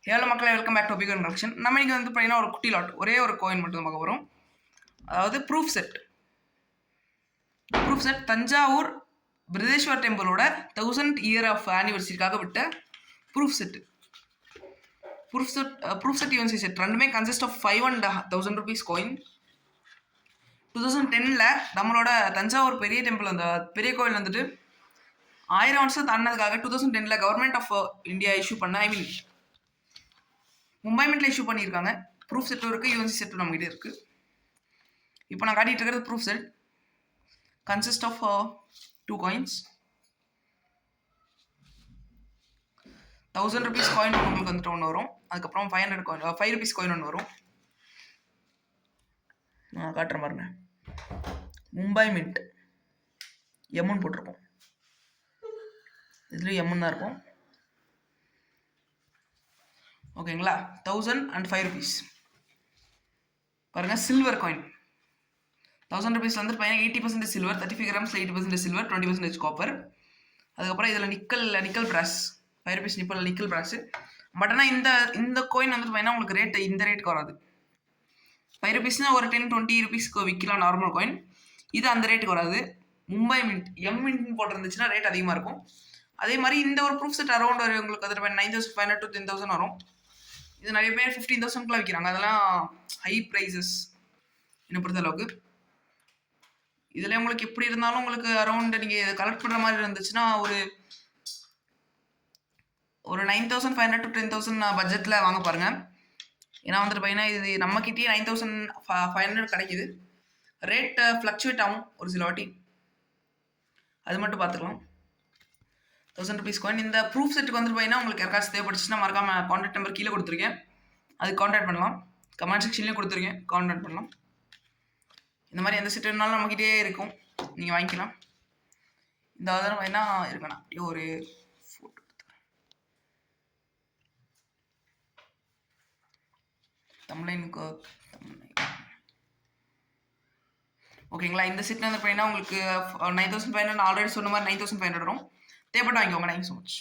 Hello மக்களே, welcome back to figure instruction. நம்ம இங்கே வந்து பார்த்தீங்கன்னா ஒரு குட்டி லாட், ஒரே ஒரு கோயின் மட்டும் தான் பார்க்க வரும். அதாவது ப்ரூஃப் செட் தஞ்சாவூர் பிரதேஸ்வர் டெம்பிளோட 1000th இயர் ஆஃப் ஆனிவர்சரிக்காக விட்ட ப்ரூஃப் செட் யூஎன்சி செட் ரெண்டுமே consist of 5 and 1000 rupees coin. 2010ல் நம்மளோட தஞ்சாவூர் பெரிய டெம்பிள், அந்த பெரிய கோவில் வந்துட்டு 1000 வருஷம் தாண்டினதுக்காக 2010ல் கவர்மெண்ட் ஆஃப் இந்தியா இஷ்யூ பண்ண, மும்பை மின்ட்ல இஷ்யூ பண்ணியிருக்காங்க. ப்ரூஃப் செட்டும் இருக்குது, யூஎன்சி செட்டும் நம்மகிட்ட இருக்குது. இப்போ நான் காட்டிகிட்டு இருக்கிறது proof set consist of 2 coins. 1000 rupees coin உங்களுக்கு வந்துட்டு ஒன்று வரும். அதுக்கப்புறம் 500 coin 5 rupees காயின் ஒன்று வரும். நான் காட்டுற பாருங்க, மும்பை மின்ட் எம்முன்னு போட்டிருக்கோம். இதுலேயும் எம்முன்னு தான் இருக்கும். ஓகேங்களா, 1000 and 5 rupees பாருங்கள். சில்வர் காயின் 1000 rupees வந்து 80% சில்வர், 35 grams 80% சில்வர், 20% காப்பர். அதுக்கப்புறம் இதில் nickel brass 5 rupees nickel brass. But ஆனால் இந்த கோயின் வந்து பார்த்தீங்கன்னா உங்களுக்கு ரேட் இந்த ரேட்டுக்கு வராது. 5 rupeesனா ஒரு 10-20 rupeesக்கு விற்கலாம் நார்மல் காயின். இது அந்த ரேட்டுக்கு வராது. மும்பை மின்ட் எம் மின்ட்னு போட்டிருந்துச்சுன்னா ரேட் அதிகமாக இருக்கும். அதே மாதிரி இந்த ஒரு ப்ரூஃப் செட் அரௌண்ட் உங்களுக்கு அது 9,500 to 10,000 வரும். இது நிறைய பேர் 15,000க்குலாம் விற்கிறாங்க. அதெல்லாம் ஹை ப்ரைஸஸ் என்னை பொறுத்த அளவுக்கு. இதில் உங்களுக்கு எப்படி இருந்தாலும் உங்களுக்கு அரௌண்ட் நீங்கள் இதை கலெக்ட் பண்ணுற மாதிரி இருந்துச்சுன்னா ஒரு 9,500 to 10,000 பட்ஜெட்டில் வாங்க பாருங்கள். ஏன்னா வந்துட்டு பார்த்தீங்கன்னா இது நம்மக்கிட்டே 9,500 கிடைக்கிது. ரேட் ஃப்ளக்சுவேட் ஆகும் ஒரு சில வாட்டி, அது மட்டும் பார்த்துக்கலாம். 1000 rupees காயின். இந்த ப்ரூஃப் செட்டுக்கு வந்துட்டு பார்த்தீங்கன்னா உங்களுக்கு யாருக்காச்சும் தேவைப்படுச்சுன்னா மறக்காமல் கான்டாக்ட் நம்பர் கீழே கொடுத்துருக்கேன், அதுக்கு கான்டாக்ட் பண்ணலாம். கமெண்ட் செக்ஷன்லேயும் கொடுத்துருக்கேன், கான்டாக்ட் பண்ணலாம். இந்த மாதிரி எந்த செட் வேணாலும் நம்மக்கிட்டே இருக்கும், நீங்கள் வாங்கிக்கலாம். இந்த ஆதாரம் வேணா இருக்கணும். அப்படியே ஒரு ஃபோட்டோ எடுத்துக்கிறேன். தமிழ்லைனுக்கு ஓகேங்களா. இந்த செட் வந்து பார்த்தீங்கன்னா உங்களுக்கு 9,500 ஆல்ரெடி சொன்ன மாதிரி 9,500 வரும். தேவைப்பட்டு வாங்கிக்கோங்க. Thank you so much.